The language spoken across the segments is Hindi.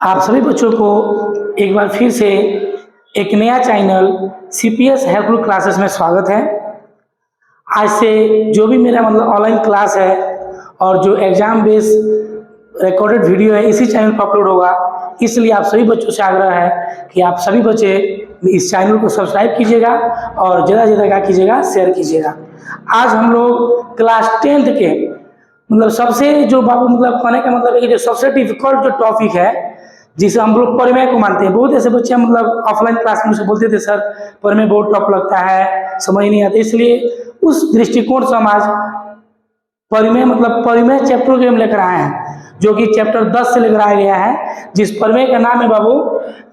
आप सभी बच्चों को एक बार फिर से एक नया चैनल CPS हेल्पफुल क्लासेस में स्वागत है। आज से जो भी मेरा ऑनलाइन क्लास है और जो एग्ज़ाम बेस रिकॉर्डेड वीडियो है इसी चैनल पर अपलोड होगा, इसलिए आप सभी बच्चों से आग्रह है कि आप सभी बच्चे इस चैनल को सब्सक्राइब कीजिएगा और ज़्यादा से ज़्यादा क्या कीजिएगा, शेयर कीजिएगा। आज हम लोग क्लास 10th के सबसे जो बाबू कहने का मतलब है कि जो सबसे डिफिकल्ट जो टॉपिक है जिसे हम लोग परिमेय को मानते हैं। बहुत ऐसे बच्चे ऑफलाइन क्लास में से बोलते थे सर परिमेय बहुत टफ लगता है, समझ नहीं आता, इसलिए उस दृष्टिकोण से हम आज परिमेय चैप्टर के हम लेकर आए हैं, जो कि चैप्टर 10 से लेकर आया गया है, जिस परिमेय का नाम है बाबू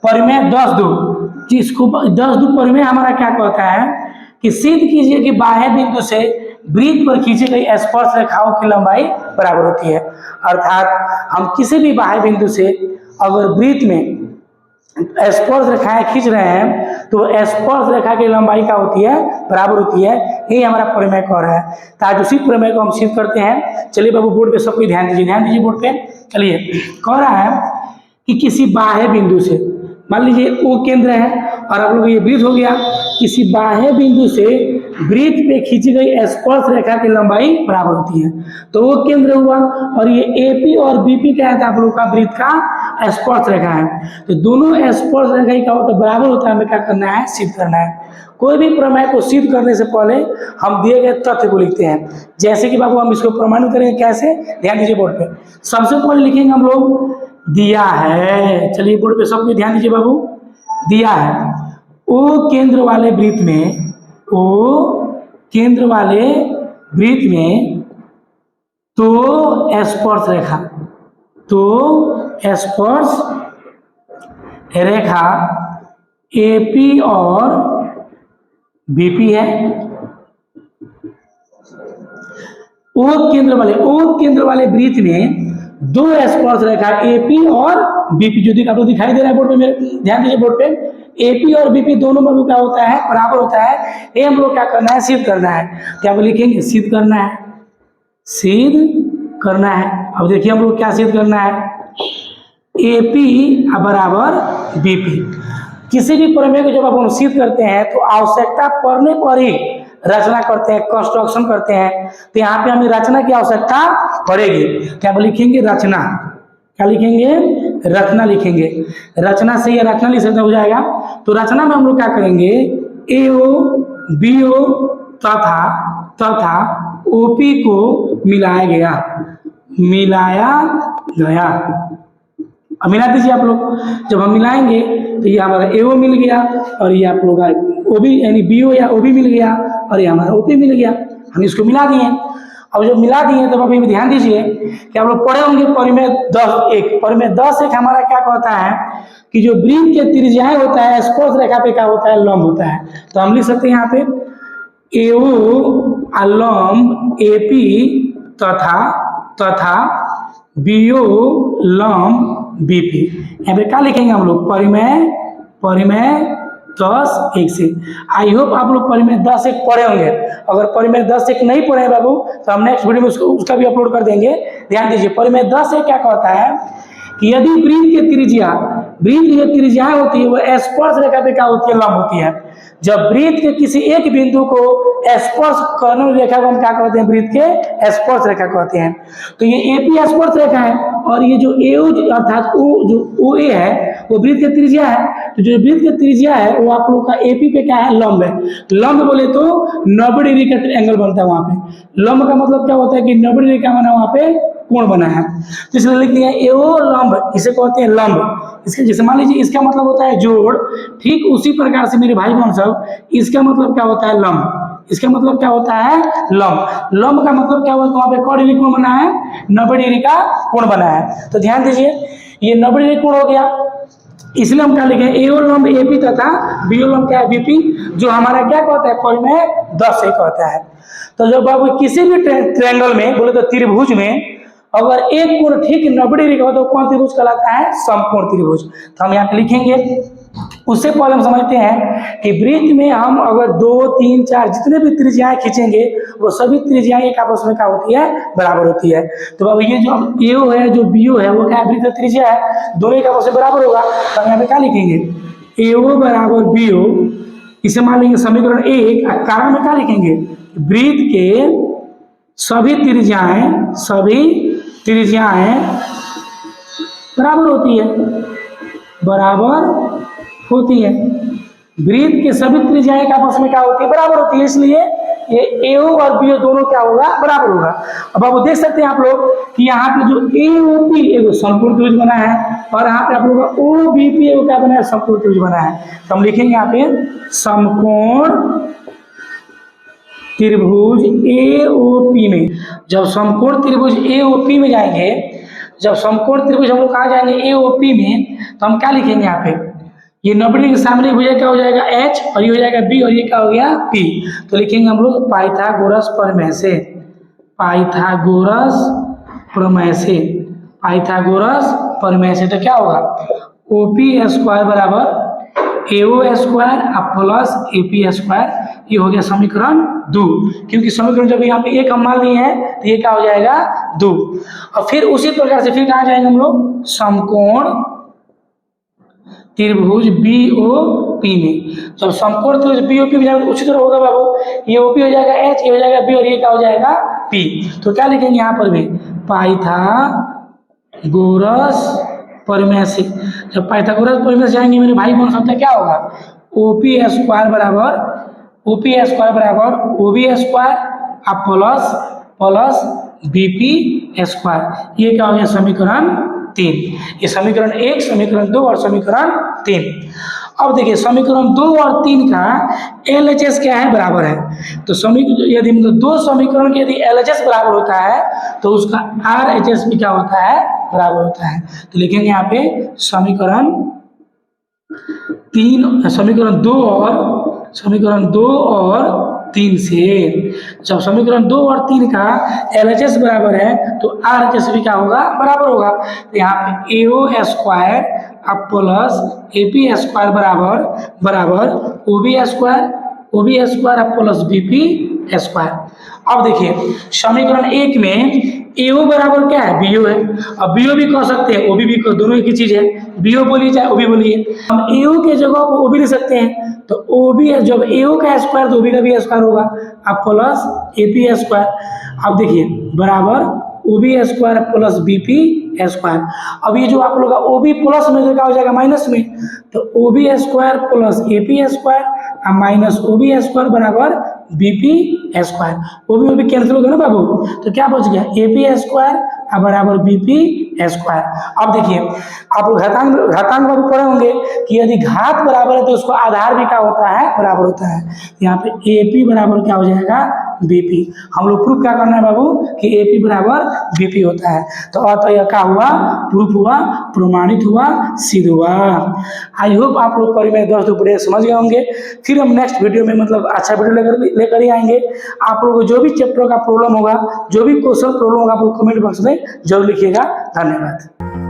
परिमेय 10-2। जिसको 10-2 परिमेय हमारा क्या कहता है कि सिद्ध कीजिए कि बाह्य बिंदु से वृत्त पर खींची गई स्पर्श रेखाओं की लंबाई बराबर होती है। अर्थात हम किसी भी बाह्य बिंदु से अगर वृत्त में स्पर्श रेखाएं खींच रहे हैं तो स्पर्श रेखा की लंबाई क्या होती है, बराबर होती है। यही हमारा परिमेय कह रहा है। तो आज उसी परिमेय को हम सिद्ध करते हैं। चलिए बाबू बोर्ड पे सबको ध्यान दीजिए बोर्ड पे। चलिए कह रहा है कि किसी बाह्य बिंदु से, मान लीजिए वो केंद्र है और आप लोग ये वृत्त हो गया, किसी बाह्य बिंदु से वृत्त पे खींची गई स्पर्श रेखा की लंबाई बराबर होती है, तो वो केंद्र हुआ। और ये AP और BP क्या है, आप लोग का वृत्त का स्पर्श रेखा है। तो दोनों स्पर्श रेखा का होता बराबर होता है, हमें क्या करना है, सिद्ध करना है। कोई भी प्रमेय को सिद्ध करने से पहले हम दिए गए तथ्य को लिखते हैं। जैसे कि बाबू हम इसको प्रमाणित करेंगे कैसे, ध्यान दीजिए बोर्ड पे। सबसे पहले लिखेंगे हम लोग दिया है। चलिए बोर्ड पे सबको ध्यान दीजिए बाबू। दिया है ओ केंद्र वाले वृत्त में, ओ केंद्र वाले वृत्त में तो स्पर्श रेखा, तो स्पर्श रेखा AP और BP है। ओ केंद्र वाले वृत्त में दो स्पर्श रेखा AP और BP, जो आपको दिखाई दे रहा है बोर्ड पे, मेरे ध्यान दीजिए बोर्ड पे। AP और BP दोनों में क्या होता है, बराबर होता है। ये हम लोग क्या करना है, सिद्ध करना है। क्या वो लिखेंगे, सिद्ध करना है, सिद्ध करना है। अब देखिए हम लोग क्या सिद्ध करना है, AP बराबर BP। किसी भी प्रमेय को जब आप सिद्ध करते हैं तो आवश्यकता पड़ने पर ही रचना करते हैं, कंस्ट्रक्शन करते हैं। तो यहाँ पे हमें रचना की आवश्यकता पड़ेगी। क्या वो लिखेंगे, रचना। क्या लिखेंगे, रचना लिखेंगे। रचना से ये रचना लिख सकते हो जाएगा। तो रचना में हम लोग क्या करेंगे, AO BO तथा OP को मिलाया गया। अब मिला दीजिए आप लोग। जब हम मिलाएंगे तो ये हमारा AO मिल गया और ये आप लोग OB यानी BO या OB मिल गया और ये हमारा OP मिल गया। हम इसको मिला दिए। अब जब मिला दिए तब आप ध्यान दीजिए कि आप लोग पढ़े होंगे परिमेय 10-1। परिमेय 10-1 हमारा क्या कहता है कि जो वृत्त के त्रिज्याएं होता है स्पर्श रेखा पे क्या होता है, लंब होता है। तो हम लिख सकते हैं यहाँ पे AO लंब AP तथा BO लंब BP। यहाँ पे क्या लिखेंगे हम लोग, परिमेय 10-1 से। आई होप आप लोग परिमेय 10-1 पढ़े होंगे। अगर परिमेय 10-1 नहीं पढ़े हैं बाबू तो हम नेक्स्ट वीडियो में उसका भी अपलोड कर देंगे। ध्यान दीजिए परिमेय 10-1 क्या कहता है कि यदि वृत्त की त्रिज्या होती है वो स्पर्श रेखा पे क्या होती है, लंब होती है। जब वृत्त के किसी एक बिंदु को स्पर्श करने वाली रेखा को हम क्या कहते हैं, वृत्त के स्पर्श रेखा कहते हैं। तो ये AP स्पर्श रेखा है और ये जो AO अर्थात जो OA है वो वृत्त की त्रिज्या है। तो जो वृत्त की त्रिज्या है वो आप लोग का AP पे क्या है, लंब है। लंब बोले तो 90 डिग्री का एंगल बनता है वहां पे। लंब का मतलब क्या होता है कि 90 डिग्री का बना, वहां पे कोण बना है। तो इसलिए लिख दिया AO लंब, इसे कहते हैं लंब। इसके जैसे मान लीजिए इसका मतलब होता है जोड़, ठीक उसी प्रकार से मेरे भाई बहन सब इसका मतलब क्या होता है, लंब। इसका मतलब क्या होता है, लंब। लंब का मतलब क्या होता है, वहां पे कौन डिग्री कोण बना है, 90 डिग्री का कोण बना है। तो ध्यान दीजिए ये 90 डिग्री कोण हो गया, इसलिए हम क्या लिखे AO लंब AP तथा BO लंब क्या है, BP, जो हमारा क्या कहता है, परिमेय 10-1 कहता है। तो जब बाबू किसी भी ट्रायंगल में बोले तो त्रिभुज में अगर एक कोण ठीक 90 डिग्री का हो तो कौन त्रिभुज कहलाता है, समकोण त्रिभुज। तो हम यहाँ पे लिखेंगे उससे पहले हम समझते हैं कि वृत्त में हम अगर 2, 3, 4 जितने भी त्रिज्याएं खींचेंगे वो सभी त्रिज्याएं एक आपस में क्या होती है, बराबर होती है। तो अब ये जो AO है, जो BO है, वो क्या वृत्त का त्रिज्या है, दोनों एक आपस में बराबर होगा। तो हम यहाँ पे क्या लिखेंगे, AO बराबर BO, इसे मान लेंगे समीकरण 1। कारण में क्या लिखेंगे, वृत्त के सभी त्रिज्याएं बराबर होती है। वृत्त के सभी त्रिज्याएं का आपस में क्या होती है, बराबर होती है, इसलिए ये AO और BO दोनों क्या होगा, बराबर होगा। अब आप देख सकते हैं आप लोग कि यहाँ पे जो AOP एगो समकोण त्रिभुज बना है और यहाँ पे आप लोगों का OBP एगो क्या बना है, समकोण त्रिभुज बना है। तो हम लिखेंगे यहाँ पे समकोण त्रिभुज AOP में, जब समकोण त्रिभुज AOP में जाएंगे, जब समकोण त्रिभुज हम लोग कहाँ जाएंगे, AOP में, तो हम क्या लिखेंगे यहाँ पे, ये 90 डिग्री के सामने भुजा क्या हो जाएगा H, और ये हो जाएगा B, और ये क्या हो गया P। तो लिखेंगे हम लोग पाइथागोरस प्रमेय से तो क्या होगा, OP² बराबर AO² प्लस AP², ये हो गया समीकरण 2। क्योंकि समीकरण जब यहाँ पे 1 हम मान लिए हैं तो ये क्या हो जाएगा 2। और फिर उसी प्रकार से फिर कहाँ जाएंगे हम लोग, समकोण त्रिभुज BOP में। जब समकोण त्रिभुज BOP में जाएंगे उसी तरह होगा बाबू, ये OP हो जाएगा H, ये हो जाएगा B, और ये क्या हो जाएगा P। तो क्या लिखेंगे यहाँ पर भी, पाइथागोरस प्रमेय से। जब पाइथागोरस प्रमेय से जाएंगे मेरे भाई बन सकता है, क्या होगा, OP² बराबर OB² प्लस BP², ये क्या हो गया समीकरण 3। ये समीकरण 1, समीकरण 2 और समीकरण 3। अब देखिए समीकरण 2 और 3 का LHS क्या है, बराबर है। तो यदि मतलब दो समीकरण के यदि LHS बराबर होता है तो उसका RHS भी क्या होता है, बराबर होता है। तो लिखेंगे यहाँ पे समीकरण 2 और 3 से, जब समीकरण 2 और 3 का LHS बराबर है तो RHS भी क्या होगा, बराबर होगा। तो यहाँ पे AO² प्लस AP² बराबर OB² प्लस BP²। अब देखिए समीकरण 1 में AO बराबर क्या है, BO है। अब BO भी कह सकते हैं, OB भी दोनों एक ही चीज है, BO बोलिए चाहे OB बोलिए। हम AO के जगह पर OB लिख सकते हैं, तो OB जब AO का स्क्वायर तो OB का भी स्क्वायर होगा, अब प्लस AP²। अब देखिए बराबर OB² प्लस BP²। अब ये जो आप लोग का OB प्लस में क्या हो जाएगा, माइनस में, तो OB² plus AP² minus OB² बराबर BP²। OB कैंसिल हो गया ना बाबू, तो क्या बच गया, AP² बराबर BP²। अब देखिए आप घातांक बाबू पढ़े होंगे कि यदि घात बराबर है तो उसको आधार भी क्या होता है, बराबर होता है। यहाँ पे AP बराबर क्या हो जाएगा, BP। हम लोग प्रूफ क्या करना है बाबू, कि AP बराबर BP होता है। तो अतः यह क्या हुआ, प्रूफ हुआ, प्रमाणित हुआ, सिद्ध हुआ। आई होप आप लोग परिमेय 10 बढ़िया समझ गए होंगे। फिर हम नेक्स्ट वीडियो में मतलब अच्छा वीडियो लेकर ही आएंगे। आप लोगों को जो भी चैप्टर का प्रॉब्लम होगा, जो भी क्वेश्चन प्रॉब्लम होगा, आप लोग कमेंट बॉक्स में जरूर लिखिएगा। धन्यवाद।